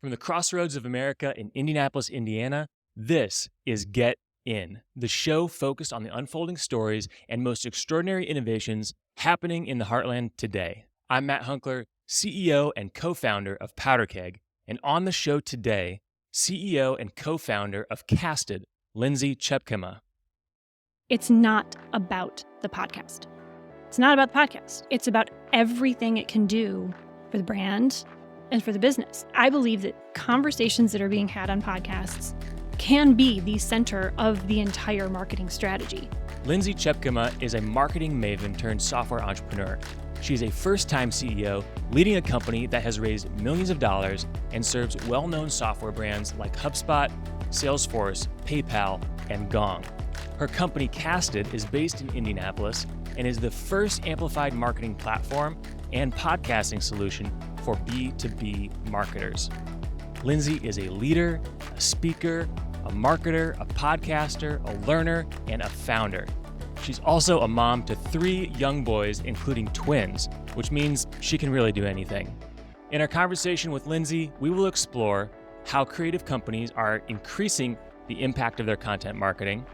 From the crossroads of America in Indianapolis, Indiana, this is Get In, the show focused on the unfolding stories and most extraordinary innovations happening in the heartland today. I'm Matt Hunkler, CEO and co-founder of Powderkeg, and on the show today, CEO and co-founder of Casted, Lindsay Tjepkema. It's not about the podcast. It's not about the podcast. It's about everything it can do for the brand and for the business. I believe that conversations that are being had on podcasts can be the center of the entire marketing strategy. Lindsay Tjepkema is a marketing maven turned software entrepreneur. She's a first-time CEO leading a company that has raised millions of dollars and serves well-known software brands like HubSpot, Salesforce, PayPal, and Gong. Her company Casted is based in Indianapolis and is the first amplified marketing platform and podcasting solution for B2B marketers. Lindsay is a leader, a speaker, a marketer, a podcaster, a learner, and a founder. She's also a mom to 3 young boys, including twins, which means she can really do anything. In our conversation with Lindsay, we will explore how creative companies are increasing the impact of their content marketing,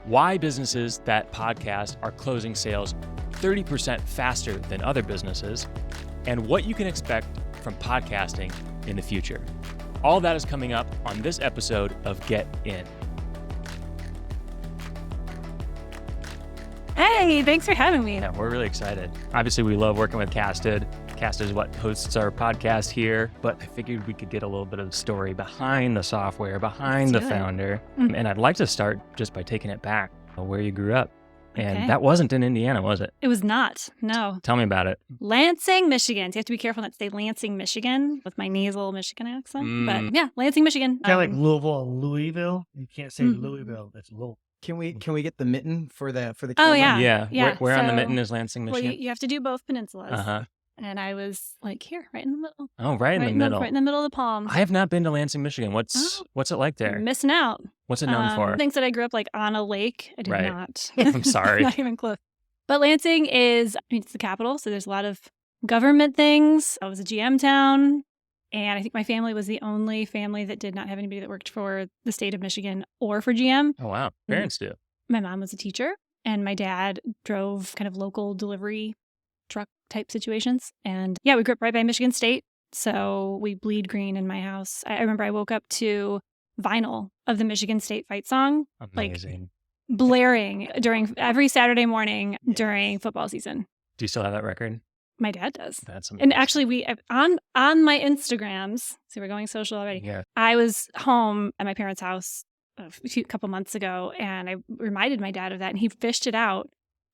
why businesses that podcast are closing sales 30% faster than other businesses, and what you can expect from podcasting in the future. All that is coming up on this episode of Get In. Hey, thanks for having me. Yeah, we're really excited. Obviously, we love working with Casted. Casted is what hosts our podcast here, but I figured we could get a little bit of the story behind the software, behind the founder. And I'd like to start just by taking it back where you grew up. And that wasn't in Indiana, was it? It was not, no. Tell me about it. Lansing, Michigan. So you have to be careful not to say Lansing, Michigan with my nasal Michigan accent. But yeah, Lansing, Michigan. Kind of like Louisville and Louisville. You can't say Louisville. That's Louisville. Can we get the mitten for the camera? Oh, yeah. Yeah. Where on the mitten is Lansing, Michigan? Well, you have to do both peninsulas. Uh-huh. And I was like here, right in the middle. Oh, right in the middle. Right in the middle of the palm. I have not been to Lansing, Michigan. What's it like there? You're missing out. What's it known for? Thinks that I grew up like on a lake. I did not. I'm sorry. Not even close. But Lansing is, it's the capital, so there's a lot of government things. I was a GM town, and I think my family was the only family that did not have anybody that worked for the state of Michigan or for GM. Oh, wow. Parents do. My mom was a teacher, and my dad drove kind of local delivery truck type situations. And yeah, we grew up right by Michigan State, so we bleed green in my house. I remember I woke up to vinyl of the Michigan State fight song. Amazing. Like, blaring during every Saturday morning during football season. Do you still have that record? My dad does. That's amazing. And actually, we on my Instagrams. See, we're going social already. Yeah. I was home at my parents' house a couple months ago, and I reminded my dad of that, and he fished it out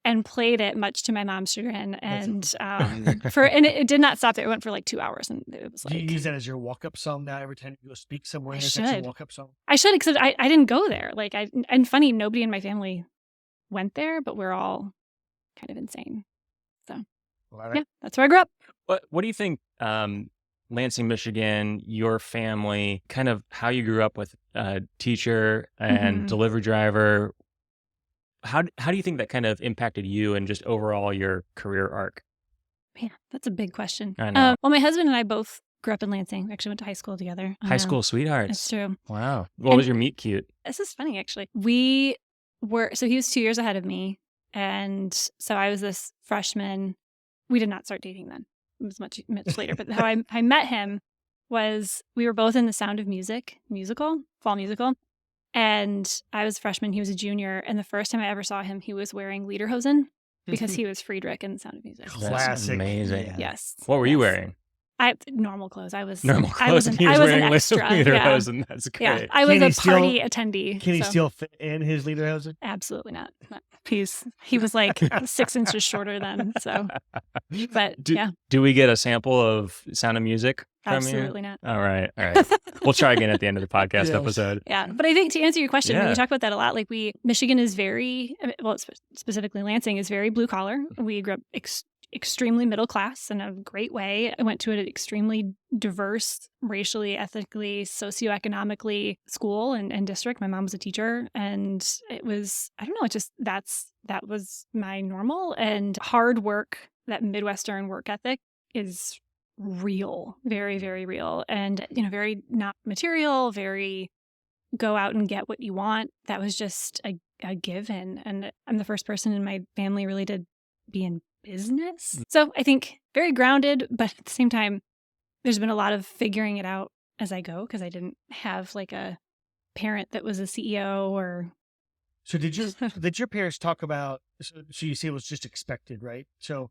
and played it, much to my mom's chagrin. And it did not stop there. It went for like 2 hours, and it was like. Do you use that as your walk-up song now? Every time you go speak somewhere, I that's should. your walk-up song. I should, because I didn't go there. And funny, nobody in my family went there, but we're all kind of insane. So yeah, that's where I grew up. What do you think, Lansing, Michigan, your family, kind of how you grew up with a teacher and delivery driver? How do you think that kind of impacted you and just overall your career arc? Man, that's a big question. I know. Well, my husband and I both grew up in Lansing. We actually went to high school together. High school sweethearts. That's true. Wow. What was your meet cute? This is funny, actually. So he was 2 years ahead of me. And so I was this freshman. We did not start dating then. It was much later. But how I met him was we were both in the Sound of Music fall musical. And I was a freshman, he was a junior. And the first time I ever saw him, he was wearing lederhosen because he was Friedrich in the Sound of Music. Classic. That's amazing. Yeah. Yes. What were you wearing? Normal clothes. I was Normal I clothes. was He was an wearing extra. lederhosen. That's great. Yeah, I was Can he a still- party attendee. Can he so- still fit in his lederhosen? Absolutely not. He was like 6 inches shorter then. So, but yeah, Do we get a sample of Sound of Music from absolutely you? not. All right. We'll try again at the end of the podcast episode. Yeah, but I think to answer your question, Yeah. we talk about that a lot. Like Michigan is very, specifically Lansing is very blue collar. We grew up extremely middle class in a great way. I went to an extremely diverse, racially, ethnically, socioeconomically school and district. My mom was a teacher, and it was, I don't know, that was my normal. And hard work, that Midwestern work ethic is real, very, very real. And, very not material, very go out and get what you want. That was just a given. And I'm the first person in my family really to be in business. So I think very grounded, but at the same time, there's been a lot of figuring it out as I go because I didn't have like a parent that was a CEO or. So did your parents talk about, so you say it was just expected, right? So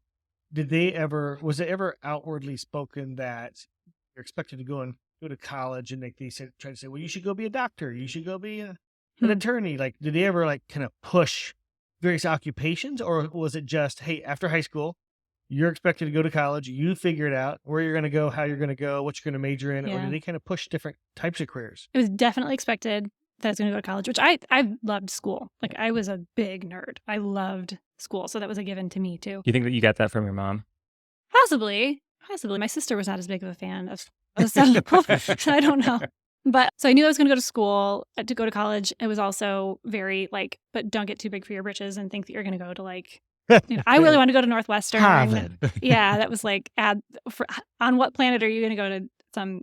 was it ever outwardly spoken that you're expected to go to college and they try to say, well, you should go be a doctor. You should go be an attorney. Like, did they ever like kind of push various occupations, or was it just, hey, after high school, you're expected to go to college, you figure it out where you're going to go, how you're going to go, what you're going to major in, or did they kind of push different types of careers? It was definitely expected that I was going to go to college, which I loved school. Like I was a big nerd. I loved school. So that was a given to me too. You think that you got that from your mom? Possibly. My sister was not as big of a fan of so I don't know. But so I knew I was going to go to school, to go to college. It was also very like, but don't get too big for your britches and think that you're going to go to like, I really want to go to Northwestern. Harvard. Yeah, that was like, on what planet are you going to go to some,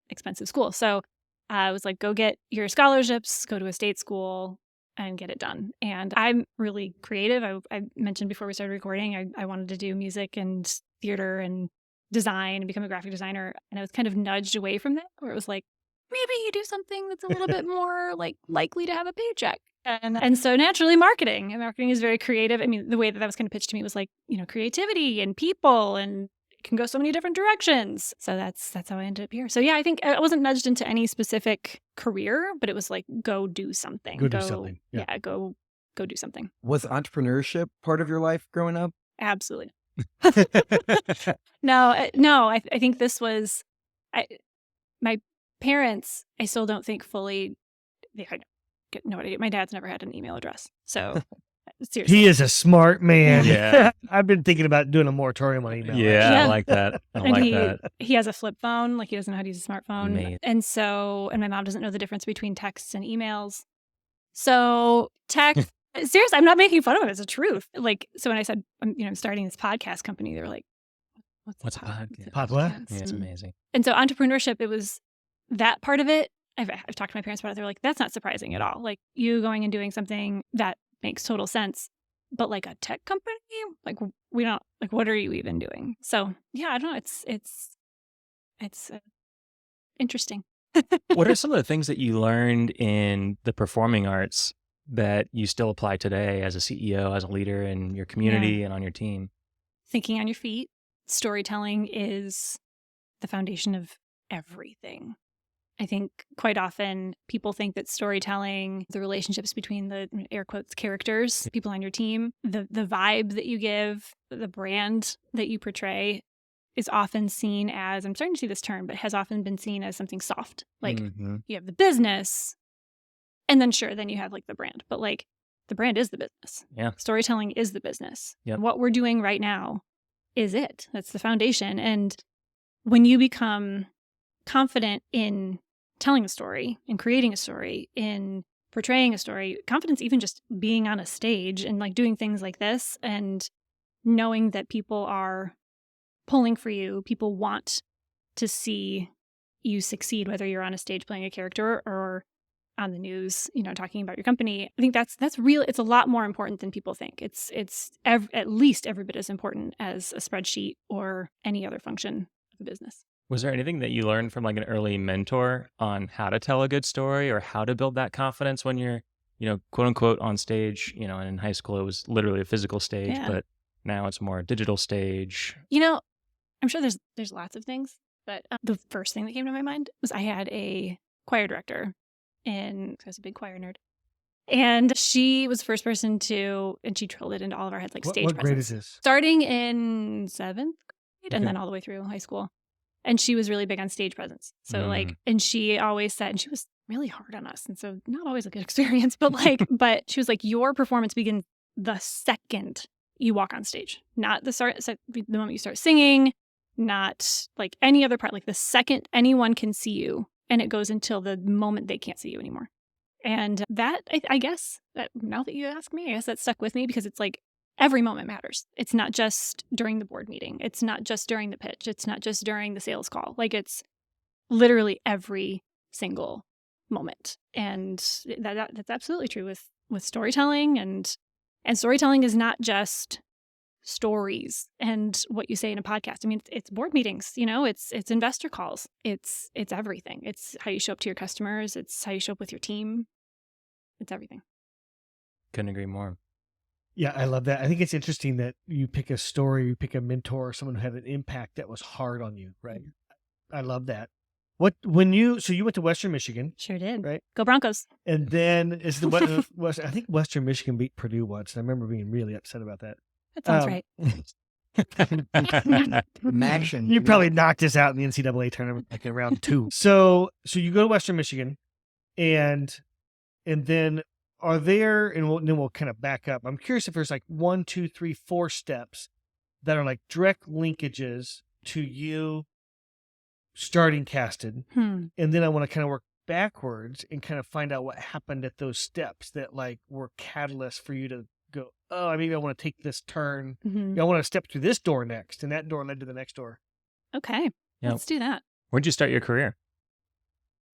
expensive school? So I was like, go get your scholarships, go to a state school and get it done. And I'm really creative. I mentioned before we started recording, I wanted to do music and theater and design and become a graphic designer. And I was kind of nudged away from that, where it was like, maybe you do something that's a little bit more like likely to have a paycheck. And so naturally marketing is very creative. I mean, the way that was kind of pitched to me was like, creativity and people, and it can go so many different directions. So that's how I ended up here. So yeah, I think I wasn't nudged into any specific career, but it was like, go do something. Go do something. Yeah, go do something. Was entrepreneurship part of your life growing up? Absolutely. No, I think this was, my parents, I still don't think fully, no idea. My dad's never had an email address. So seriously. He is a smart man. Yeah. I've been thinking about doing a moratorium on email. Yeah. I like that. He has a flip phone. Like he doesn't know how to use a smartphone. Amazing. And my mom doesn't know the difference between texts and emails. So text, seriously, I'm not making fun of him. It's the truth. Like, so when I said, I'm starting this podcast company, they were like, what's a podcast? Pod what? Yeah, it's amazing. And so entrepreneurship, it was that part of it. I've talked to my parents about it. They're like, that's not surprising at all. Like you going and doing something that makes total sense. But like a tech company, like we don't, like, what are you even doing? So yeah, I don't know. It's interesting. What are some of the things that you learned in the performing arts that you still apply today as a CEO, as a leader in your community and on your team? Thinking on your feet. Storytelling is the foundation of everything. I think quite often people think that storytelling, the relationships between the air quotes characters, people on your team, the vibe that you give, the brand that you portray is often seen as, I'm starting to see this term, but has often been seen as something soft. Like you have the business and then then you have like the brand, but like the brand is the business. Yeah. Storytelling is the business. Yep. What we're doing right now is it. That's the foundation. And when you become confident in telling a story, in creating a story, in portraying a story, confidence even just being on a stage and like doing things like this and knowing that people are pulling for you, people want to see you succeed, whether you're on a stage playing a character or on the news, talking about your company. I think that's real. It's a lot more important than people think. It's at least every bit as important as a spreadsheet or any other function of a business. Was there anything that you learned from like an early mentor on how to tell a good story or how to build that confidence when you're, quote unquote on stage, and in high school it was literally a physical stage, but now it's more a digital stage. I'm sure there's lots of things, but the first thing that came to my mind was I had a choir director I was a big choir nerd. And she was the first person and she drilled it into all of our heads, like stage presence. What grade is this? Starting in 7th grade and then all the way through high school. And she was really big on stage presence. So and she always said, and she was really hard on us. And so not always a good experience, but but she was like, your performance begins the second you walk on stage, not the moment you start singing, not like any other part, like the second anyone can see you. And it goes until the moment they can't see you anymore. And that, I guess, that now that you ask me, I guess that stuck with me because it's like, every moment matters. It's not just during the board meeting. It's not just during the pitch. It's not just during the sales call. Like, it's literally every single moment. And that's absolutely true with storytelling. And storytelling is not just stories and what you say in a podcast. I mean, it's board meetings, it's investor calls. It's everything. It's how you show up to your customers. It's how you show up with your team. It's everything. Couldn't agree more. Yeah, I love that. I think it's interesting that you pick a story, you pick a mentor, someone who had an impact that was hard on you, right? I love that. So you went to Western Michigan. Sure did. Right? Go Broncos. And then I think Western Michigan beat Purdue once. And I remember being really upset about that. That sounds right. Action. You probably knocked us out in the NCAA tournament like in round 2. So you go to Western Michigan, and then are there, and then we'll kind of back up. I'm curious if there's like 1, 2, 3, 4 steps that are like direct linkages to you starting Casted. And then I want to kind of work backwards and kind of find out what happened at those steps that like were catalysts for you to go, oh, maybe I want to take this turn. I want to step through this door next. And that door led to the next door. Okay. Yep. Let's do that. Where'd you start your career?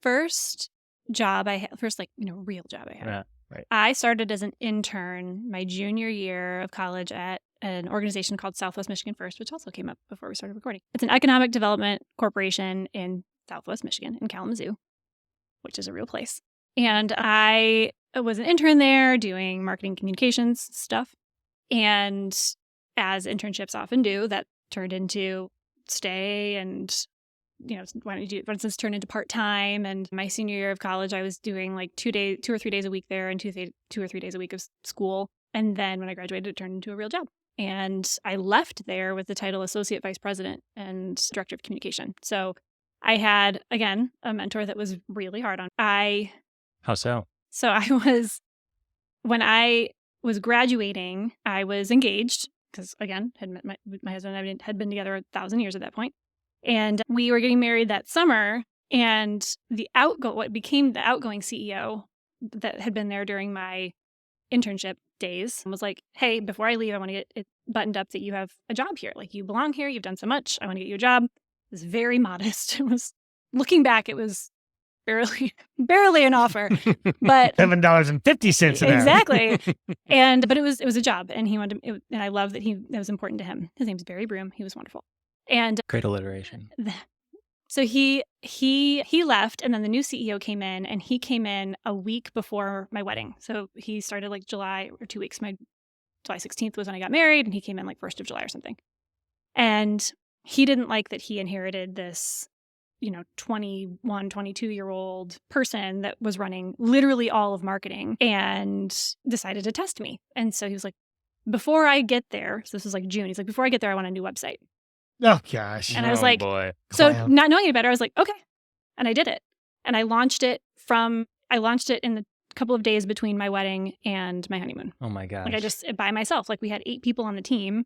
First job I had, real job I had. Yeah, right. I started as an intern my junior year of college at an organization called Southwest Michigan First, which also came up before we started recording. It's an economic development corporation in Southwest Michigan, in Kalamazoo, which is a real place. And I was an intern there doing marketing communications stuff. And as internships often do, that turned into stay and, why don't you do, for instance, turn into part-time. And my senior year of college, I was doing like 2 or 3 days a week there and 2 or 3 days a week of school. And then when I graduated, it turned into a real job. And I left there with the title Associate Vice President and Director of Communication. So I had, again, a mentor that was really hard on. How so? So when I was graduating, I was engaged because, again, had met my husband and I had been together 1,000 years at that point. And we were getting married that summer. And what became the outgoing CEO that had been there during my internship days was like, hey, before I leave, I want to get it buttoned up that you have a job here. Like, you belong here. You've done so much. I want to get you a job. It was very modest. It was, looking back, it was barely an offer, but $7.50 an hour. Exactly. But it was a job, and he wanted to, and I love that that was important to him. His name's Barry Broom. He was wonderful. And great alliteration. So he left, and then the new CEO came in, and he came in a week before my wedding. So he started like July or 2 weeks. My July 16th was when I got married, and he came in like 1st of July or something. And he didn't like that he inherited this, 21, 22-year-old person that was running literally all of marketing and decided to test me. And so he was like, before I get there, so this was like June, he's like, before I get there, I want a new website. Oh, gosh. And I was Oh, like, boy. so not knowing any better, I was like, okay. And I did it. And I launched it in the couple of days between my wedding and my honeymoon. Oh my gosh. Like, I just, by myself, like we had 8 people on the team,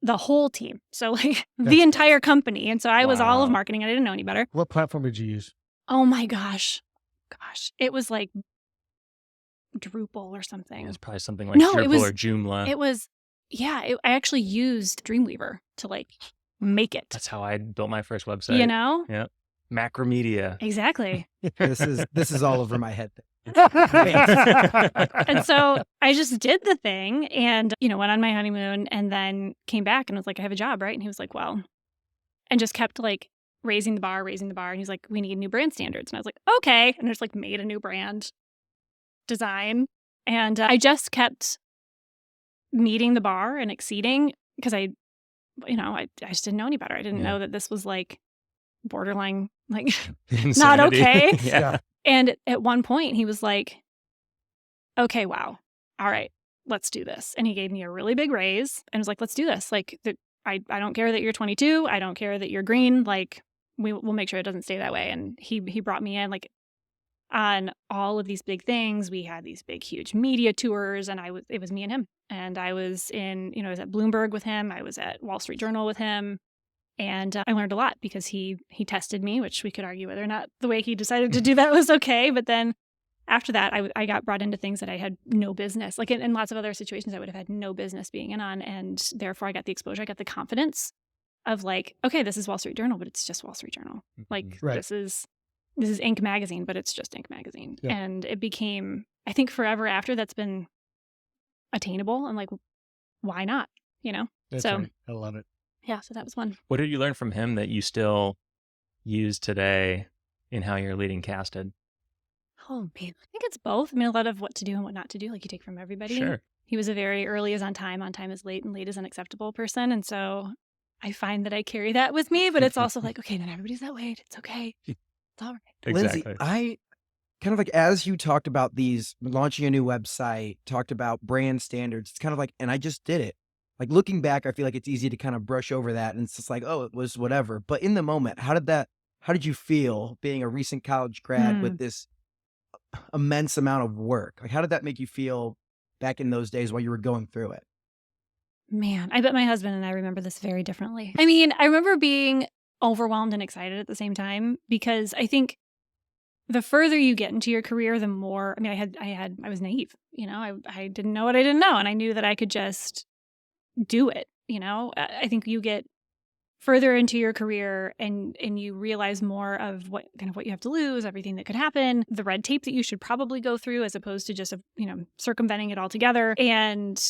the whole team. So like the entire company. And so I was all of marketing and I didn't know any better. What platform did you use? Oh my gosh. It was like Drupal or something. It's probably something like Drupal or Joomla. It was, I actually used Dreamweaver to like make it. That's how I built my first website. Yep. Macromedia. Exactly. This is all over my head. And so I just did the thing and, went on my honeymoon and then came back and was like, I have a job, right? And he was like, well, and just kept like raising the bar. And he's like, we need new brand standards. And I was like, okay. And I just like made a new brand design. And I just kept meeting the bar and exceeding because I just didn't know any better. I didn't know that this was like borderline, like Insanity. not okay. Yeah. And at one point he was like, okay, wow. All right, let's do this. And he gave me a really big raise and was like, let's do this. Like, I don't care that you're 22. I don't care that you're green. Like, we'll make sure it doesn't stay that way. And he brought me in like on all of these big things. We had these big, huge media tours and it was me and him. And I was I was at Bloomberg with him. I was at Wall Street Journal with him. And I learned a lot because he tested me, which we could argue whether or not the way he decided to do that was okay. But then after that, I got brought into things that I had no business, like in lots of other situations I would have had no business being in on. And therefore I got the exposure. I got the confidence of like, okay, this is Wall Street Journal, but it's just Wall Street Journal. Like Right. this is Inc. magazine, but it's just Inc. magazine. Yeah. And it became, I think forever after, that's been attainable. And like, why not? You know? That's So right. I love it. yeah, so that was one. What did you learn from him that you still use today in how you're leading Casted? Oh man, I think it's both. I mean, a lot of what to do and what not to do, like you take from everybody. Sure. He was a very early is on time is late, and late is unacceptable person. And so I find that I carry that with me, but it's also like, okay, not everybody's that way. It's okay. It's all right. Exactly. Lindsay, I kind of like, as you talked about these, launching a new website, talked about brand standards, it's kind of like, and I just did it. Like looking back, I feel like it's easy to kind of brush over that. And it's just like, oh, it was whatever. But in the moment, how did you feel being a recent college grad with this immense amount of work? Like, how did that make you feel back in those days while you were going through it? Man, I bet my husband and I remember this very differently. I mean, I remember being overwhelmed and excited at the same time, because I think the further you get into your career, the more, I mean, I was naive, you know, I didn't know what I didn't know. And I knew that I could just do it. You know, I think you get further into your career and you realize more of what you have to lose, everything that could happen, the red tape that you should probably go through, as opposed to just, you know, circumventing it altogether. And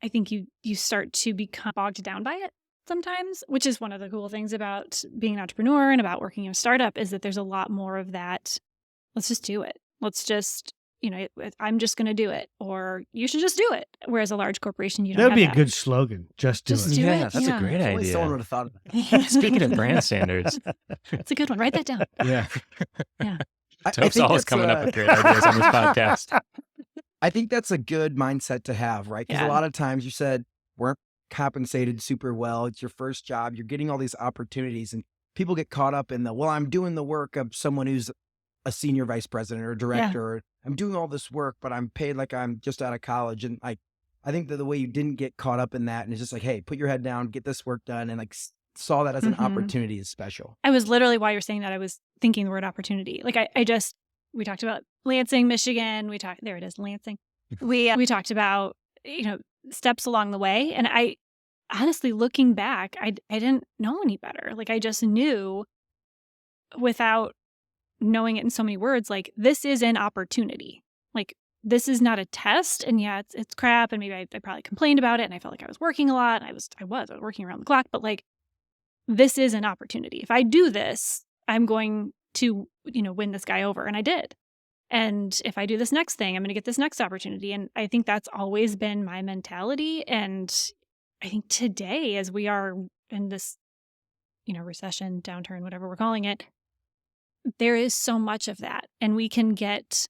I think you start to become bogged down by it sometimes, which is one of the cool things about being an entrepreneur and about working in a startup, is that there's a lot more of that. Let's just do it. Let's just, you know, I'm just going to do it, or you should just do it. Whereas a large corporation, you don't That'd have be that. a good slogan. Just do Just it. do Yeah, it. that's a great Only someone idea. would have thought about it. Speaking of brand standards, It's a good one. Write that down. Yeah. Tope's always coming up with great ideas on this podcast. I think that's a good mindset to have, right? Because Yeah. a lot of times you said weren't compensated super well. It's your first job. You're getting all these opportunities, and people get caught up in well, I'm doing the work of someone who's a senior vice president or a director. Or I'm doing all this work, but I'm paid like I'm just out of college. And I think that the way you didn't get caught up in that, and it's just like, hey, put your head down, get this work done, and like saw that as an opportunity is special. I was literally, while you're saying that, I was thinking the word opportunity. Like we talked about Lansing, Michigan. There it is, Lansing. We talked about, you know, steps along the way. And I honestly, looking back, I didn't know any better. Like I just knew, without knowing it in so many words, like this is an opportunity. Like this is not a test. And yeah, it's crap. And maybe I probably complained about it, and I felt like I was working a lot. And I was working around the clock, but like, this is an opportunity. If I do this, I'm going to, you know, win this guy over. And I did. And if I do this next thing, I'm going to get this next opportunity. And I think that's always been my mentality. And I think today, as we are in this, you know, recession, downturn, whatever we're calling it, there is so much of that. And we can get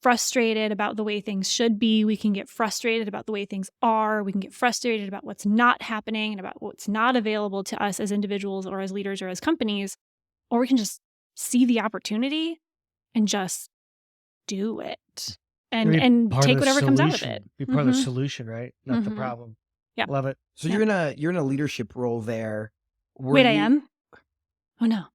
frustrated about the way things should be. We can get frustrated about the way things are. We can get frustrated about what's not happening and about what's not available to us as individuals or as leaders or as companies. Or we can just see the opportunity and just do it and take whatever comes out of it. Be part of the Mhm. solution, right? Not the Mhm. problem. Yeah. Love it. So Yeah. you're in a leadership role there. Wait, I am? Oh, no.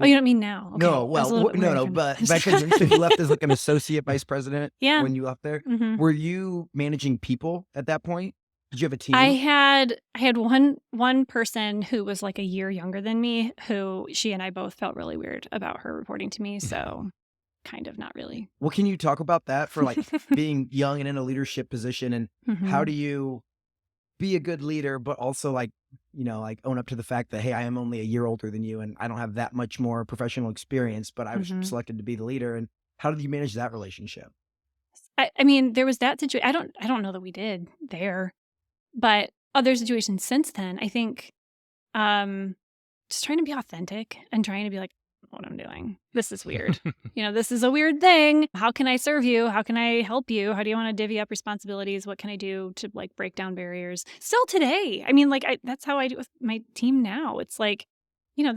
Oh, you don't mean now? Okay. No, That was a well, little bit weird. no, Okay. but because you left as like an associate vice president Yeah. when you left there. Mhm. Were you managing people at that point? Did you have a team? I had one person who was like a year younger than me, who she and I both felt really weird about her reporting to me. So kind of not really. Well, can you talk about that for like being young and in a leadership position, and how do you be a good leader, but also like, you know, like own up to the fact that, hey, I am only a year older than you and I don't have that much more professional experience, but I was selected to be the leader. And how did you manage that relationship? I mean, there was that situation. I don't know that we did there, but other situations since then, I think just trying to be authentic and trying to be like, what I'm doing. This is weird. You know, this is a weird thing. How can I serve you? How can I help you? How do you want to divvy up responsibilities? What can I do to like break down barriers? Still today. I mean, like that's how I do it with my team now. It's like, you know,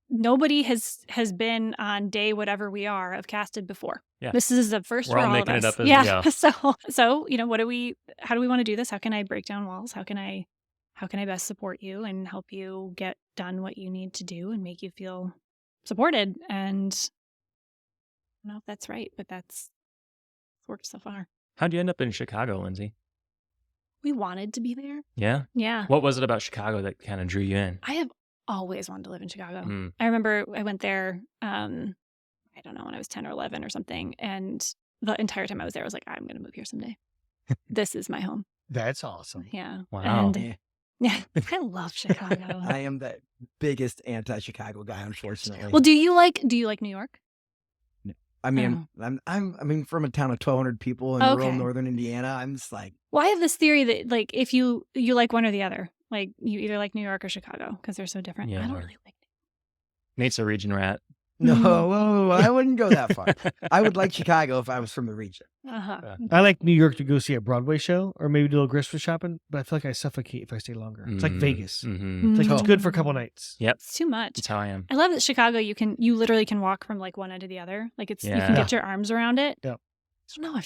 nobody has been on day whatever we are of Casted before. Yeah. This is the first We're for all all making of it us. up as we go. So, you know, how do we want to do this? How can I break down walls? How can I best support you and help you get done what you need to do and make you feel supported? And don't know if that's right, but that's worked so far. How'd you end up in Chicago, Lindsay? We wanted to be there. Yeah? Yeah. What was it about Chicago that kind of drew you in? I have always wanted to live in Chicago. Mm. I remember I went there, I don't know, when I was 10 or 11 or something. And the entire time I was there, I was like, I'm going to move here someday. This is my home. That's awesome. Yeah. Wow. And, yeah, I love Chicago. I am the biggest anti-Chicago guy, unfortunately. Well, do you like New York? I mean, I'm from a town of 1,200 people in rural northern Indiana. I'm just like, well, I have this theory that like if you like one or the other, like you either like New York or Chicago because they're so different. Yeah. I don't really like. Nate's a region rat. no, I wouldn't go that far. I would like Chicago if I was from the region. I like New York to go see a Broadway show or maybe do a little grocery shopping, but I feel like I suffocate if I stay longer. It's like Vegas. Mm-hmm. It's like it's good for a couple nights. Yep. It's too much. That's how I am. I love that Chicago. You literally can walk from like one end to the other. Like you can get your arms around it. Yeah. I don't know.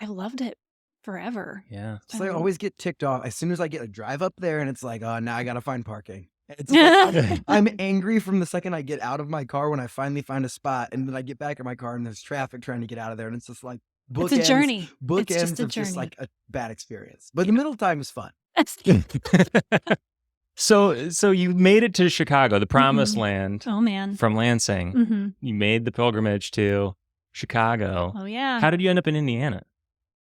I've loved it forever. Yeah. So I always get ticked off as soon as I get a drive up there, and it's like, oh, now I gotta find parking. It's like, I'm angry from the second I get out of my car when I finally find a spot, and then I get back in my car and there's traffic trying to get out of there, and it's just like it's a journey. Bookends It's just a of just journey. like a bad experience. But the middle time is fun. So you made it to Chicago, the promised land, Oh man. from Lansing. Mm-hmm. You made the pilgrimage to Chicago. Oh yeah. How did you end up in Indiana?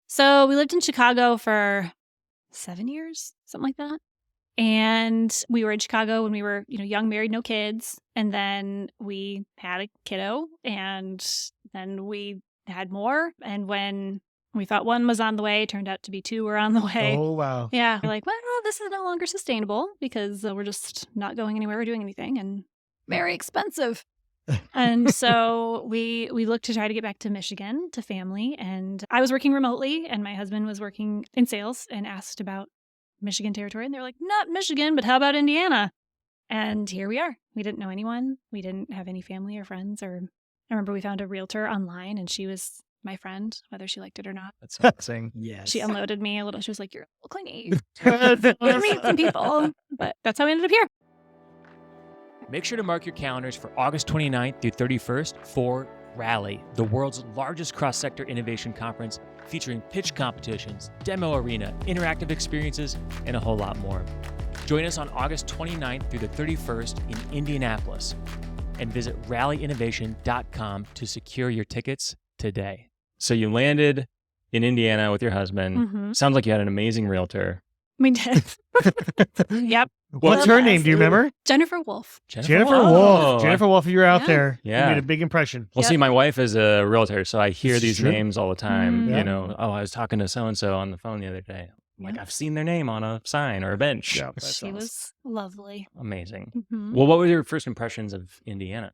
So we lived in Chicago for 7 years, something like that. And we were in Chicago when we were, young, married, no kids. And then we had a kiddo, and then we had more. And when we thought one was on the way, it turned out to be two were on the way. Oh, wow. Yeah. We're like, well, this is no longer sustainable because we're just not going anywhere or doing anything and very expensive. And so we looked to try to get back to Michigan to family. And I was working remotely and my husband was working in sales and asked about Michigan territory. And they're like, not Michigan, but how about Indiana? And here we are. We didn't know anyone. We didn't have any family or friends. Or I remember we found a realtor online and she was my friend, whether she liked it or not. That's amazing. Yes. She unloaded me a little. She was like, you're a little clingy. I meet some people. But that's how we ended up here. Make sure to mark your calendars for August 29th through 31st for Rally, the world's largest cross-sector innovation conference featuring pitch competitions, demo arena, interactive experiences, and a whole lot more. Join us on August 29th through the 31st in Indianapolis and visit rallyinnovation.com to secure your tickets today. So you landed in Indiana with your husband. Mm-hmm. Sounds like you had an amazing realtor. We did. Yep. What's her name? Do you remember? Jennifer Wolf. Jennifer Whoa. Wolf. Jennifer Wolf, you're out Yeah. there. Yeah. You made a big impression. Well, Yep. see, my wife is a realtor, so I hear This is these true. names all the time. Mhm. Yeah. Oh, I was talking to so-and-so on the phone the other day. I'm like, Yep. I've seen their name on a sign or a bench. Yeah, that's She awesome. was lovely. Amazing. Mhm. Well, what were your first impressions of Indiana?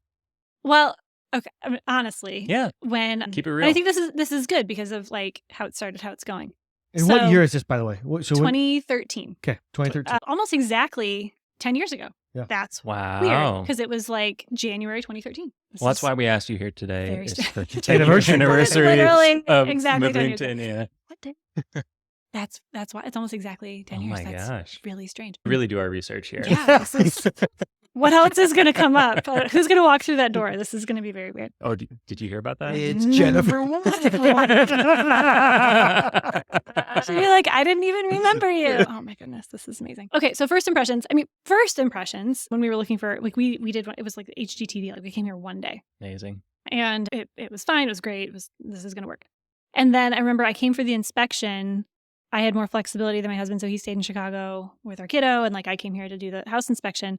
Well, okay. I mean, honestly, Yeah, when keep it and real. I think this is good because of like how it started, how it's going. And what So- year is this, by the way? When, 2013, 2013. almost exactly 10 years ago. Yeah. That's Wow. weird because it was like January 2013. Well, that's why we asked you here today. Very Is strange. the 10 Anniversary. anniversary Literally, of exactly 10 moving years to ago. Indiana. What day? That's why it's almost exactly 10 Oh years. my That's gosh. really strange. We really do our research here. Yeah. This is, what else is going to come up? Who's going to walk through that door? This is going to be very weird. Oh, did you hear about that? It's No. Jennifer Wolf. She'd be like, I didn't even remember you. Oh my goodness, this is amazing. Okay, so first impressions. When we were looking for, like, we did, it was like the HGTV, like we came here one day Amazing. and it was fine. It was great. This is going to work. And then I remember I came for the inspection. I had more flexibility than my husband, so he stayed in Chicago with our kiddo, and like I came here to do the house inspection.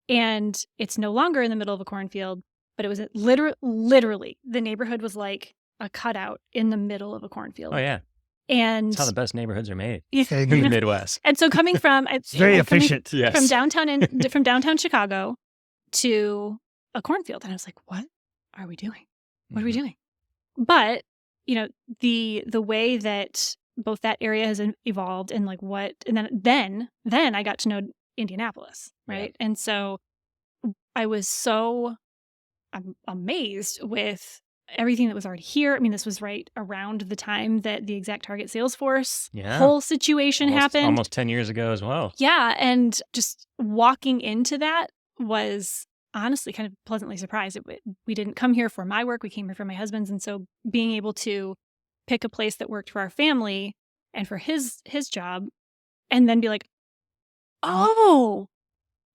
And it's no longer in the middle of a cornfield, but it was literally the neighborhood was like a cutout in the middle of a cornfield. Oh, yeah. And That's how the best neighborhoods are made Yeah. in the Midwest. And so coming from It's very coming efficient. Yes. from downtown Chicago to a cornfield, and I was like, "What are we doing? What are we doing?" But the way that both that area has evolved and like and then I got to know Indianapolis, right? And so I was so amazed with everything that was already here. I mean, this was right around the time that the Exact Target Salesforce whole situation happened. Almost 10 years ago as well. Yeah. And just walking into that was honestly kind of pleasantly surprised. We didn't come here for my work. We came here for my husband's. And so being able to pick a place that worked for our family and for his job, and then be like, oh,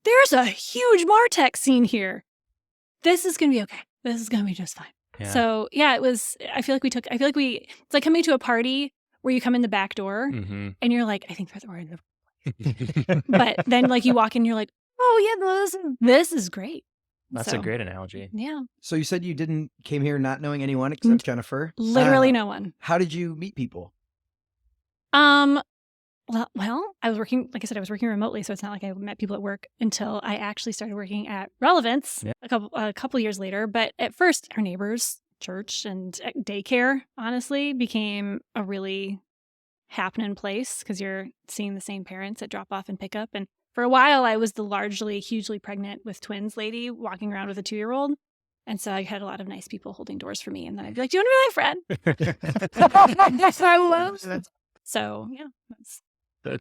there's a huge MarTech scene here. This is going to be okay. This is going to be just fine. Yeah. So yeah, it's like coming to a party where you come in the back door Mm-hmm. and you're like, I think we're in the but then like you walk in and you're like, oh yeah, this is great. That's a great analogy. Yeah. So you said you came here not knowing anyone except Jennifer. Literally no one. How did you meet people? Well, I was working, like I said, I was working remotely, so it's not like I met people at work until I actually started working at Relevance a couple years later. But at first, our neighbors, church, and daycare, honestly, became a really happening place because you're seeing the same parents at drop off and pick up. And for a while, I was the largely, hugely pregnant with twins lady walking around with a 2-year-old. And so I had a lot of nice people holding doors for me. And then I'd be like, do you want to be my friend? That's what I love. So, yeah.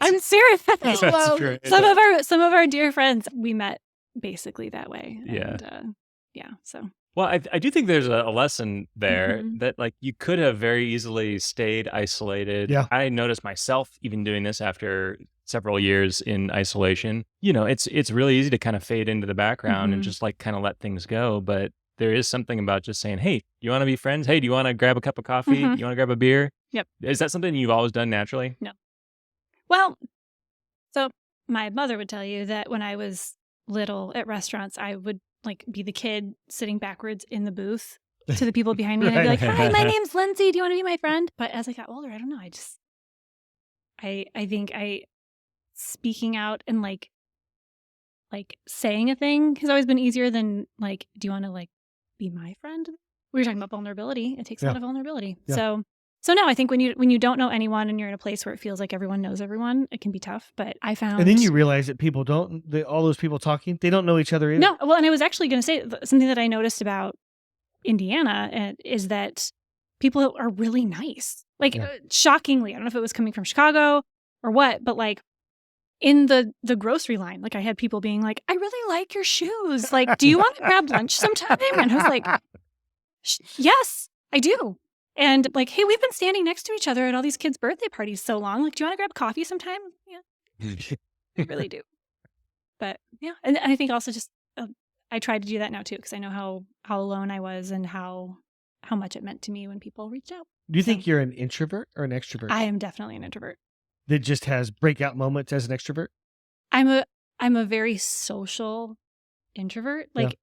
I'm serious. That's great. Some of our dear friends, we met basically that way. Yeah. And, so. Well, I do think there's a lesson there Mhm. that like you could have very easily stayed isolated. Yeah. I noticed myself even doing this after several years in isolation. You know, it's really easy to kind of fade into the background and Mhm. just like kind of let things go. But there is something about just saying, hey, you want to be friends? Hey, do you want to grab a cup of coffee? Mhm. You want to grab a beer? Yep. Is that something you've always done naturally? No. Well, so my mother would tell you that when I was little at restaurants, I would like be the kid sitting backwards in the booth to the people behind me. And I'd be like, hi, my name's Lindsay. Do you want to be my friend? But as I got older, I don't know. I think speaking out and like saying a thing has always been easier than like, do you want to like be my friend? We were talking about vulnerability. It takes a lot of vulnerability. Yeah. So no, I think when you don't know anyone and you're in a place where it feels like everyone knows everyone, it can be tough. But I found, And then you realize that people all those people talking, they don't know each other either. no. Well, and I was actually going to say something that I noticed about Indiana is that people are really nice. Like shockingly, I don't know if it was coming from Chicago or what, but like in the grocery line, like I had people being like, I really like your shoes. Like, do you want to grab lunch sometime? And I was like, yes, I do. And like, hey, we've been standing next to each other at all these kids' birthday parties so long. Like, do you want to grab coffee sometime? Yeah, I really do. But yeah, and I think also just I try to do that now too because I know how alone I was and how much it meant to me when people reached out. Do you think you're an introvert or an extrovert? I am definitely an introvert. That just has breakout moments as an extrovert? I'm a very social introvert. Like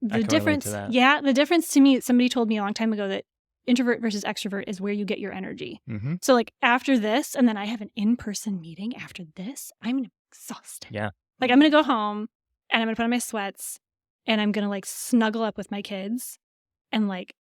the difference, the difference to me, somebody told me a long time ago that introvert versus extrovert is where you get your energy. Mm-hmm. So like after this, and then I have an in-person meeting after this, I'm exhausted. Yeah. Like I'm going to go home and I'm going to put on my sweats and I'm going to like snuggle up with my kids and like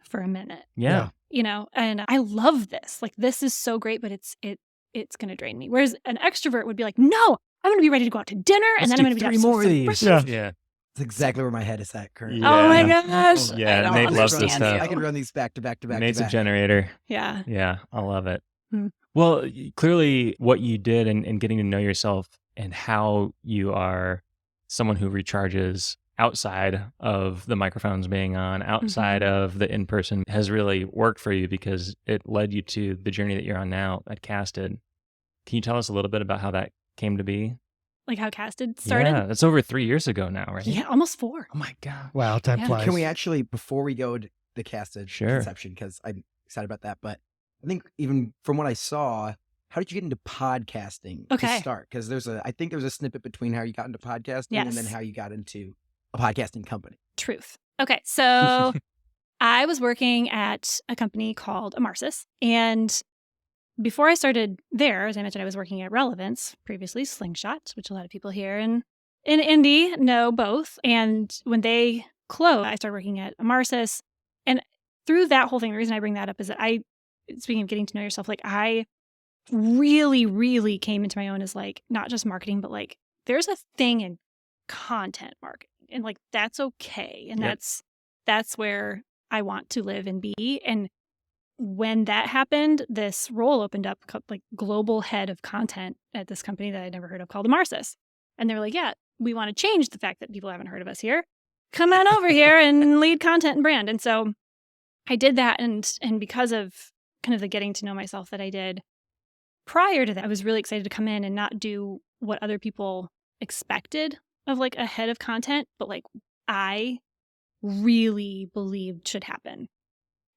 for a minute. Yeah. You know, and I love this. Like this is so great, but it's going to drain me. Whereas an extrovert would be like, no, I'm going to be ready to go out to dinner and then I'm going to be 3 more of these. Yeah. Yeah. That's exactly where my head is at currently. Yeah. Oh my gosh. Yeah, I don't Nate loves this understand stuff. you. I can run these back to back to back. Nate's to a back. generator. Yeah. Yeah, I love it. Hmm. Well, clearly what you did and getting to know yourself and how you are someone who recharges outside of the microphones being on, outside of the in-person has really worked for you because it led you to the journey that you're on now at Casted. Can you tell us a little bit about how that came to be? Like how Casted started? Yeah, that's over 3 years ago now, right? Yeah, almost 4. Oh my God. Wow, time Yeah. flies. Can we actually, before we go to the Casted Sure. conception, because I'm excited about that, but I think even from what I saw, how did you get into podcasting to start? Because I think there's a snippet between how you got into podcasting and then Yes. how you got into a podcasting company. Truth. Okay, so I was working at a company called Amarsis, and before I started there, as I mentioned, I was working at Relevance, previously Slingshot, which a lot of people here in Indy know both. And when they closed, I started working at Amarsis. And through that whole thing, the reason I bring that up is that speaking of getting to know yourself, like I really, really came into my own as like, not just marketing, but like there's a thing in content marketing and like, that's okay. And that's where I want to live and be. And when that happened, this role opened up, like global head of content at this company that I'd never heard of called Amarsis. And they were like, yeah, we want to change the fact that people haven't heard of us here. Come on over here and lead content and brand. And so I did that. And because of kind of the getting to know myself that I did prior to that, I was really excited to come in and not do what other people expected of like a head of content, but like I really believed should happen.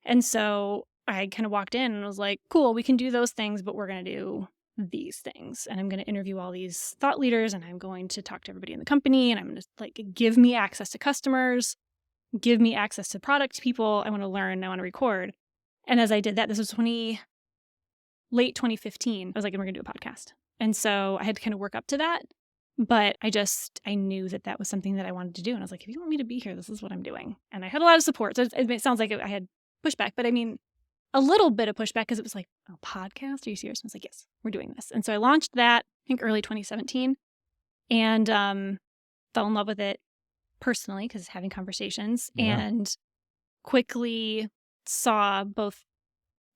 And so I kind of walked in and was like, cool, we can do those things, but we're going to do these things. And I'm going to interview all these thought leaders, and I'm going to talk to everybody in the company, and I'm going to like give me access to customers, give me access to product people. I want to learn, I want to record. And as I did that, this was late 2015, I was like, we're going to do a podcast. And so I had to kind of work up to that. But I knew that was something that I wanted to do. And I was like, if you want me to be here, this is what I'm doing. And I had a lot of support. So it sounds like I had pushback, but I mean, a little bit of pushback because it was like, oh, podcast? Are you serious? I was like, yes, we're doing this. And so I launched that, I think early 2017, and fell in love with it personally because having conversations, and quickly saw both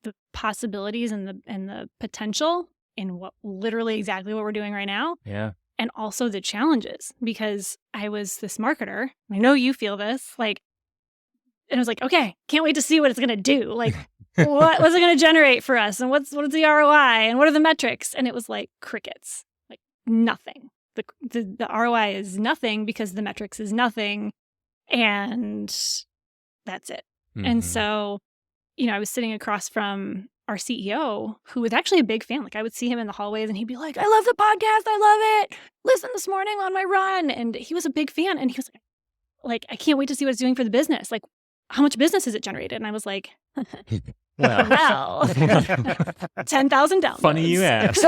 the possibilities and the potential in literally exactly what we're doing right now. Yeah. And also the challenges, because I was this marketer. I know you feel this, like, and I was like, okay, can't wait to see what it's going to do. Like, what's it going to generate for us? And what is the ROI? And what are the metrics? And it was like crickets, like nothing. The ROI is nothing because the metrics is nothing. And that's it. Mm-hmm. And so, I was sitting across from our CEO, who was actually a big fan. Like, I would see him in the hallways and he'd be like, I love the podcast. I love it. Listen this morning on my run. And he was a big fan. And he was like, I can't wait to see what it's doing for the business. Like, how much business has it generated? And I was like, well, 10,000 downloads. Funny you ask.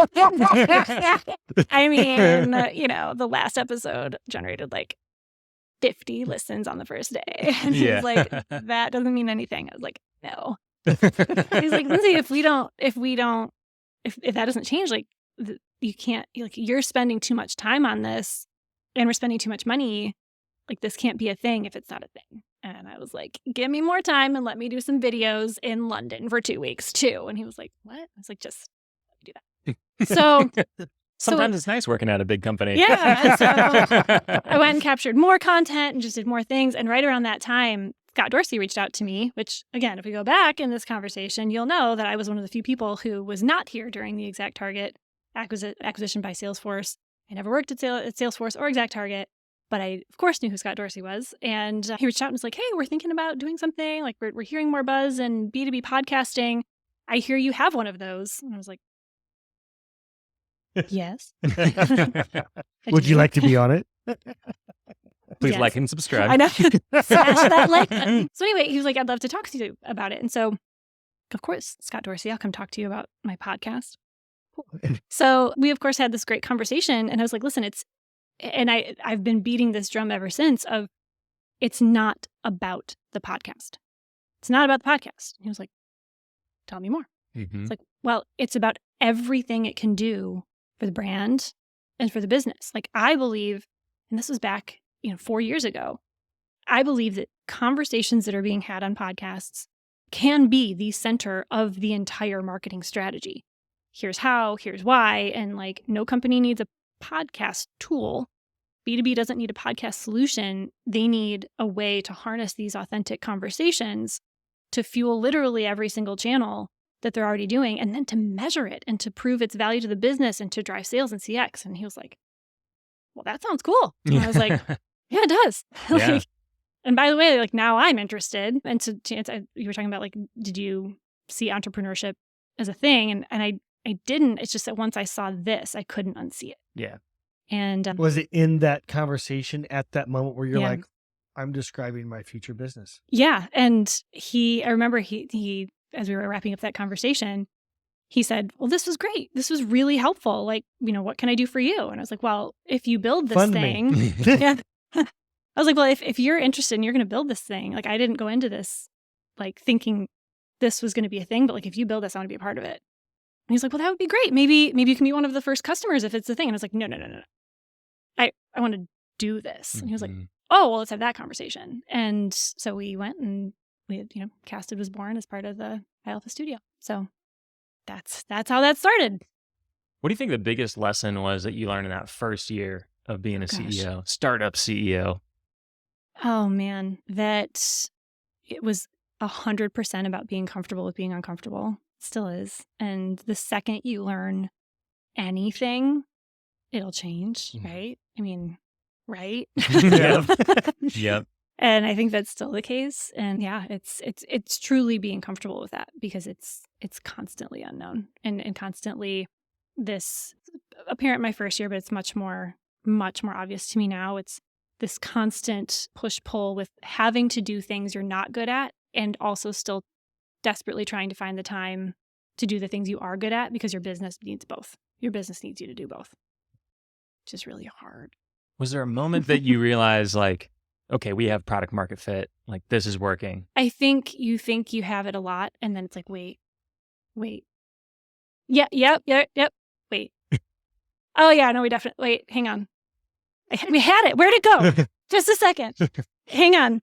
I mean, the last episode generated like 50 listens on the first day. And he's like, that doesn't mean anything. I was like, no. He's like, Lindsay, if that doesn't change, like, you can't, like, you're spending too much time on this and we're spending too much money. Like, this can't be a thing if it's not a thing. And I was like, give me more time and let me do some videos in London for 2 weeks too. And he was like, what? I was like, just do that. So sometimes it's nice working at a big company. Yeah. So I went and captured more content and just did more things. And right around that time, Scott Dorsey reached out to me, which, again, if we go back in this conversation, you'll know that I was one of the few people who was not here during the ExactTarget acquisition by Salesforce. I never worked at Salesforce or ExactTarget, but I, of course, knew who Scott Dorsey was. And he reached out and was like, hey, we're thinking about doing something. Like, we're hearing more buzz in B2B podcasting. I hear you have one of those. And I was like, yes. Would you like to be on it? Please yes. like and subscribe. I know. Smash that like button. So anyway, he was like, I'd love to talk to you about it. And so, of course, Scott Dorsey, I'll come talk to you about my podcast. Cool. So we, of course, had this great conversation. And I was like, listen, I've been beating this drum ever since of, it's not about the podcast. It's not about the podcast. And he was like, tell me more. Mm-hmm. It's like, well, it's about everything it can do for the brand and for the business. Like, I believe, and this was back 4 years ago, I believe that conversations that are being had on podcasts can be the center of the entire marketing strategy. Here's how, here's why, and like, no company needs a podcast tool. B2B doesn't need a podcast solution. They need a way to harness these authentic conversations to fuel literally every single channel that they're already doing, and then to measure it and to prove its value to the business and to drive sales and CX. And he was like, well, that sounds cool. And I was like, yeah, it does. Yeah. And by the way, like, now I'm interested. And so you were talking about, like, did you see entrepreneurship as a thing? And I didn't. It's just that once I saw this, I couldn't unsee it. Yeah. And was it in that conversation at that moment where you're Yeah. like, I'm describing my future business? yeah. And I remember he, as we were wrapping up that conversation, he said, well, this was great. This was really helpful. Like, what can I do for you? And I was like, well, if you build this Fund thing, me. yeah. I was like, well, if you're interested and you're going to build this thing, like, I didn't go into this, like, thinking this was going to be a thing, but like, if you build this, I want to be a part of it. And he's like, well, that would be great. Maybe you can be one of the first customers if it's a thing. And I was like, no. I want to do this. And he was like, oh, well, let's have that conversation. And so we went and we had, Casted was born as part of the High Alpha Studio. So that's how that started. What do you think the biggest lesson was that you learned in that first year of being a Gosh. CEO, startup CEO? Oh man, that it was 100% about being comfortable with being uncomfortable. It still is. And the second you learn anything, it'll change, right? I mean, right? Yep. And I think that's still the case. And yeah, it's truly being comfortable with that because it's constantly unknown and constantly this apparent my first year, but it's much more obvious to me now. It's this constant push-pull with having to do things you're not good at and also still desperately trying to find the time to do the things you are good at because your business needs both. Your business needs you to do both, which is really hard. Was there a moment that you realized like, okay, we have product market fit, like this is working? I think you have it a lot and then it's like, wait. Yep. Wait. Oh yeah, no, we definitely, wait, hang on. We had it. Where'd it go? Just a second. Hang on.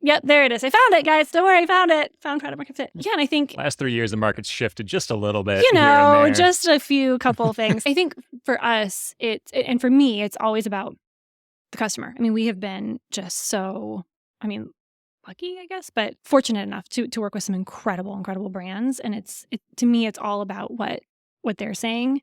Yep, there it is. I found it, guys. Don't worry, I found it. Found product market fit. Yeah, and I think Last 3 years, the market's shifted just a little bit. you here and know, there. just a couple things. I think for us, and for me, it's always about the customer. I mean, we have been just so, lucky, I guess, but fortunate enough to work with some incredible brands. And to me, it's all about what they're saying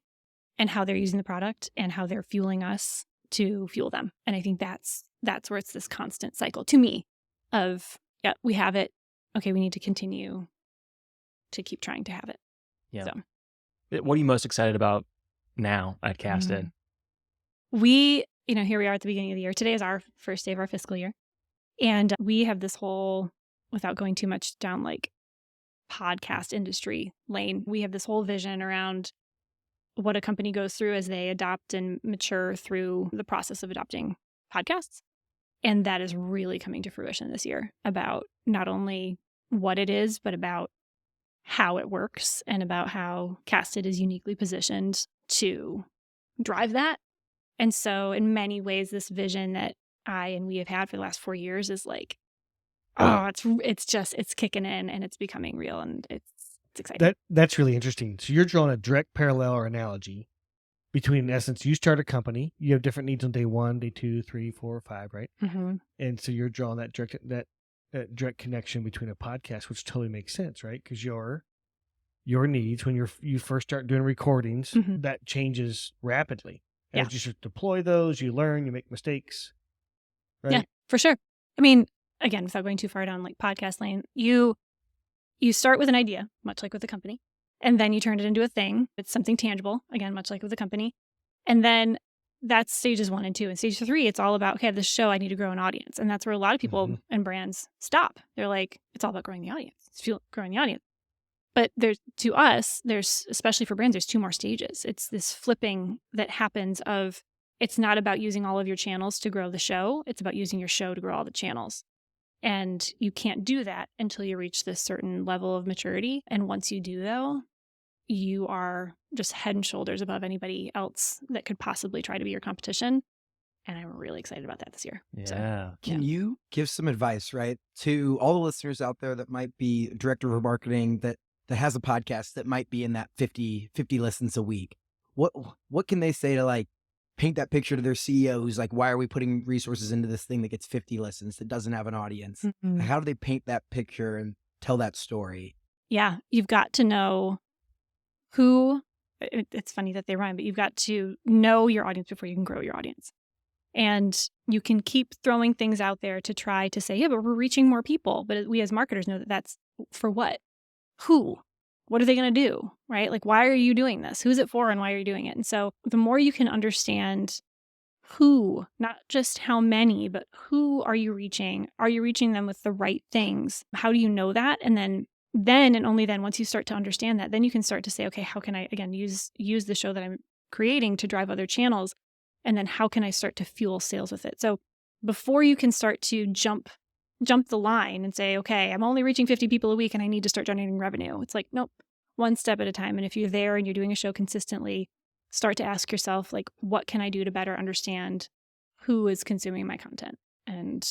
and how they're using the product and how they're fueling us to fuel them. And I think that's where it's this constant cycle to me of, yeah, we have it. Okay, we need to continue to keep trying to have it. Yeah. So. What are you most excited about now at Casted? We, here we are at the beginning of the year. Today is our first day of our fiscal year. And we have this whole, without going too much down like podcast industry lane, we have this whole vision around what a company goes through as they adopt and mature through the process of adopting podcasts. And that is really coming to fruition this year about not only what it is, but about how it works and about how Casted is uniquely positioned to drive that. And so in many ways, this vision that I and we have had for the last 4 years is like, it's kicking in and it's becoming real and it's exciting. That's really interesting. So you're drawing a direct parallel or analogy between, in essence, you start a company, you have different needs on day 1, day 2, 3, 4, 5, right? Mm-hmm. And so you're drawing that direct connection between a podcast, which totally makes sense, right? Because your needs when you first start doing recordings, that changes rapidly. As you start to deploy those, you learn, you make mistakes, right? Yeah, for sure. I mean, again, without going too far down like podcast lane, you start with an idea, much like with the company, and then you turn it into a thing. It's something tangible, again, much like with the company. And then that's stages 1 and 2. And stage 3, it's all about, okay, I have this show, I need to grow an audience. And that's where a lot of people and brands stop. They're like, it's all about growing the audience. It's growing the audience. But to us, especially for brands, there's 2 more stages. It's this flipping that happens of, it's not about using all of your channels to grow the show. It's about using your show to grow all the channels. And you can't do that until you reach this certain level of maturity. And once you do, though, you are just head and shoulders above anybody else that could possibly try to be your competition. And I'm really excited about that this year. Yeah. So, Can you give some advice, right, to all the listeners out there that might be a director of marketing that has a podcast that might be in that 50 listens a week? What can they say to like paint that picture to their CEO who's like, why are we putting resources into this thing that gets 50 listens that doesn't have an audience? How do they paint that picture and tell that story? Yeah, you've got to know who, it's funny that they rhyme, but you've got to know your audience before you can grow your audience. And you can keep throwing things out there to try to say, yeah, but we're reaching more people. But we as marketers know that that's for what? Who? What are they going to do? Right? Like, why are you doing this? Who's it for and why are you doing it? And so the more you can understand who, not just how many, but who are you reaching? Are you reaching them with the right things? How do you know that? And then and only then, once you start to understand that, then you can start to say, okay, how can I, again, use the show that I'm creating to drive other channels? And then how can I start to fuel sales with it? So before you can start to jump the line and say, okay, I'm only reaching 50 people a week and I need to start generating revenue. It's like, nope, one step at a time. And if you're there and you're doing a show consistently, start to ask yourself, like, what can I do to better understand who is consuming my content? And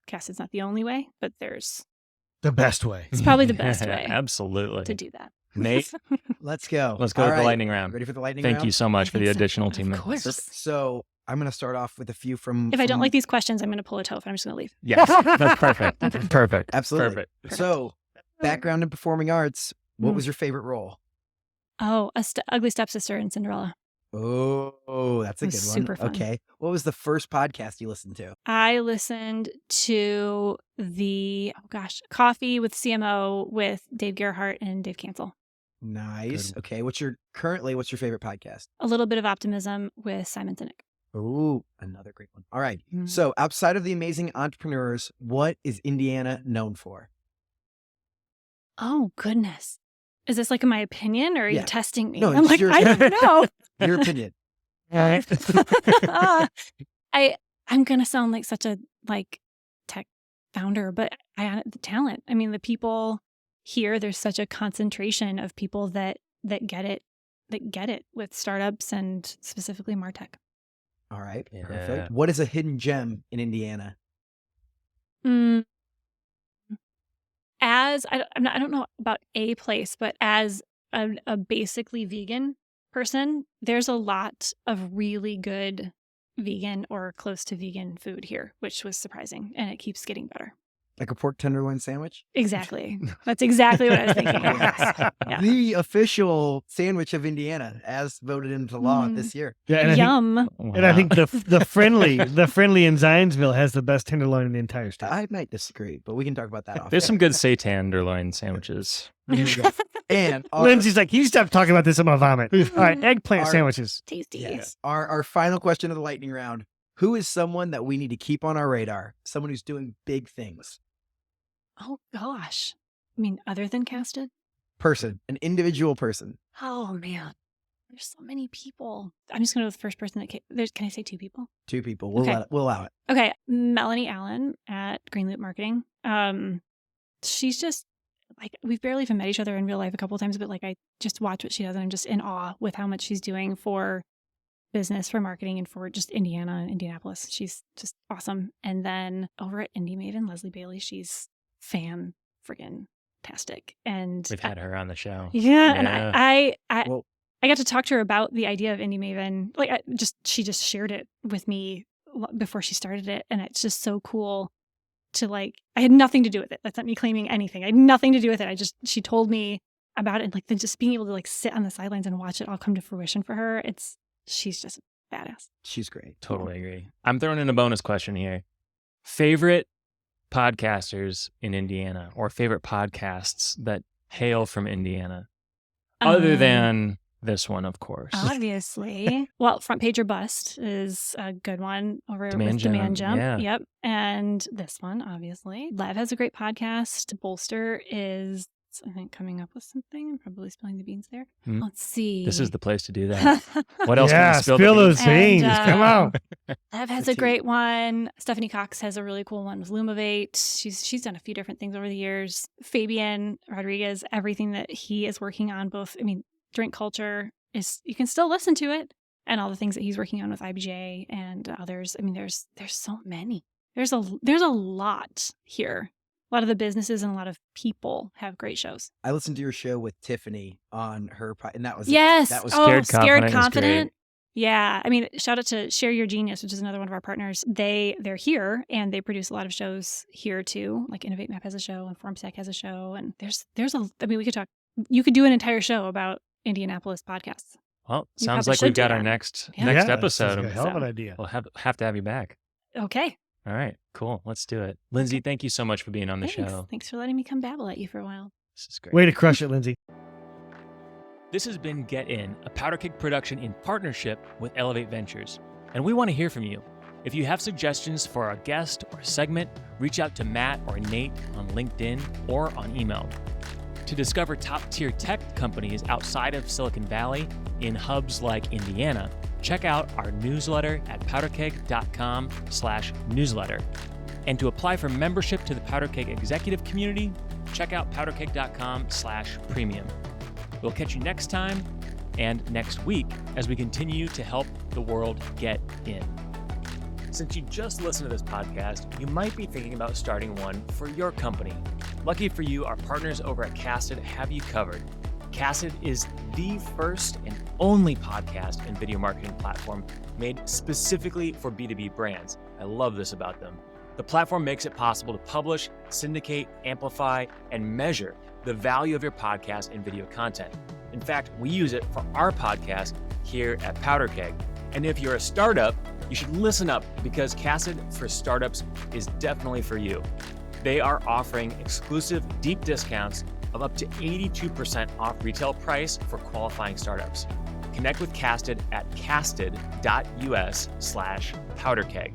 Casted's not the only way, but there's the best way. It's probably the best way. Absolutely. To do that. Nate, Let's go. let's go All with the right. lightning round. Ready for the lightning round? Thank you so much for the additional Of 2 minutes. course. So I'm going to start off with a few from. If I don't like these questions, I'm going to pull a toe, and I'm just going to leave. Yes, that's perfect. Perfect. Absolutely. Perfect. So, background in performing arts. What was your favorite role? Oh, ugly stepsister in Cinderella. Oh, that's a good one. Super fun. Okay. What was the first podcast you listened to? I listened to Coffee with CMO with Dave Gerhardt and Dave Cancel. Nice. Good. Okay. What's your favorite podcast? A Little Bit of Optimism with Simon Sinek. Oh, another great one. All right. So outside of the amazing entrepreneurs, what is Indiana known for? Oh, goodness. Is this like my opinion or are you testing me? No, I'm it's like, your- I don't know. Your opinion. I'm going to sound like such a tech founder, but the talent. I mean, the people here, there's such a concentration of people that get it with startups and specifically MarTech. All right. Yeah. Perfect. What is a hidden gem in Indiana? I don't know about a place, but as a basically vegan person, there's a lot of really good vegan or close to vegan food here, which was surprising, and it keeps getting better. Like a pork tenderloin sandwich? Exactly. That's exactly what I was thinking. Yeah. The official sandwich of Indiana, as voted into law this year. Yeah, and Yum. I think the friendly in Zionsville has the best tenderloin in the entire state. I might disagree, but we can talk about that off. There's some good seitan tenderloin sandwiches. And Lindsay's like, you stop talking about this, I'm gonna vomit. All right, eggplant sandwiches. Tasty. Yes. Our final question of the lightning round. Who is someone that we need to keep on our radar? Someone who's doing big things. Oh, gosh. I mean, other than casted? Person, an individual person. Oh, man. There's so many people. I'm just going to go with the first person that came. Can I say two people? Two people. Okay. We'll allow it. Okay. Melanie Allen at Green Loop Marketing. She's just we've barely even met each other in real life a couple of times, but I just watch what she does and I'm just in awe with how much she's doing for business, for marketing, and for just Indiana and Indianapolis. She's just awesome. And then over at Indie Maven, Leslie Bailey, she's fan-friggin-tastic. And We've had her on the show. Yeah. And I got to talk to her about the idea of Indie Maven. She just shared it with me before she started it. And it's just so cool to I had nothing to do with it. That's not me claiming anything. I had nothing to do with it. she told me about it, and then just being able to sit on the sidelines and watch it all come to fruition for her. She's just badass. She's great. Totally agree. I'm throwing in a bonus question here. Favorite podcasters in Indiana or favorite podcasts that hail from Indiana? Other than this one, of course. Obviously. Well, Front Page or Bust is a good one over Demand with Jump, Demand Jump. yeah. Yep. And this one, obviously. Lev has a great podcast. Bolster is, I think, coming up with something. I'm probably spilling the beans there. Let's see. This is the place to do that. What else can you spill those the beans. And, Come on. Lev has a great one. Stephanie Cox has a really cool one with Lumavate. She's done a few different things over the years. Fabian Rodriguez, everything that he is working on, drink culture you can still listen to it, and all the things that he's working on with IBJ and others. I mean, there's so many. There's a lot here. A lot of the businesses and a lot of people have great shows. I listened to your show with Tiffany on her, and that was yes. That was Scared Confident is Confident. Yeah, I mean, shout out to Share Your Genius, which is another one of our partners. They're here and they produce a lot of shows here too. Like Innovate Map has a show and FormSec has a show, and we could talk. You could do an entire show about Indianapolis podcasts. Well, You sounds probably like we've should do got our that. next Yeah. episode. That's a hell of an idea. We'll have to have you back. Okay. All right, cool. Let's do it. Lindsay, thank you so much for being on the show. Thanks for letting me come babble at you for a while. This is great. Way to crush it, Lindsay. This has been Get In, a Powderkeg production in partnership with Elevate Ventures. And we want to hear from you. If you have suggestions for a guest or segment, reach out to Matt or Nate on LinkedIn or on email. To discover top-tier tech companies outside of Silicon Valley in hubs like Indiana, check out our newsletter at powderkeg.com/newsletter. And to apply for membership to the Powderkeg executive community, check out powderkeg.com/premium. We'll catch you next time and next week as we continue to help the world get in. Since you just listened to this podcast, you might be thinking about starting one for your company. Lucky for you, our partners over at Casted have you covered. Casted is the first and only podcast and video marketing platform made specifically for B2B brands. I love this about them. The platform makes it possible to publish, syndicate, amplify, and measure the value of your podcast and video content. In fact, we use it for our podcast here at Powderkeg. And if you're a startup, you should listen up because Casted for Startups is definitely for you. They are offering exclusive deep discounts of up to 82% off retail price for qualifying startups. Connect with Casted at casted.us/powderkeg.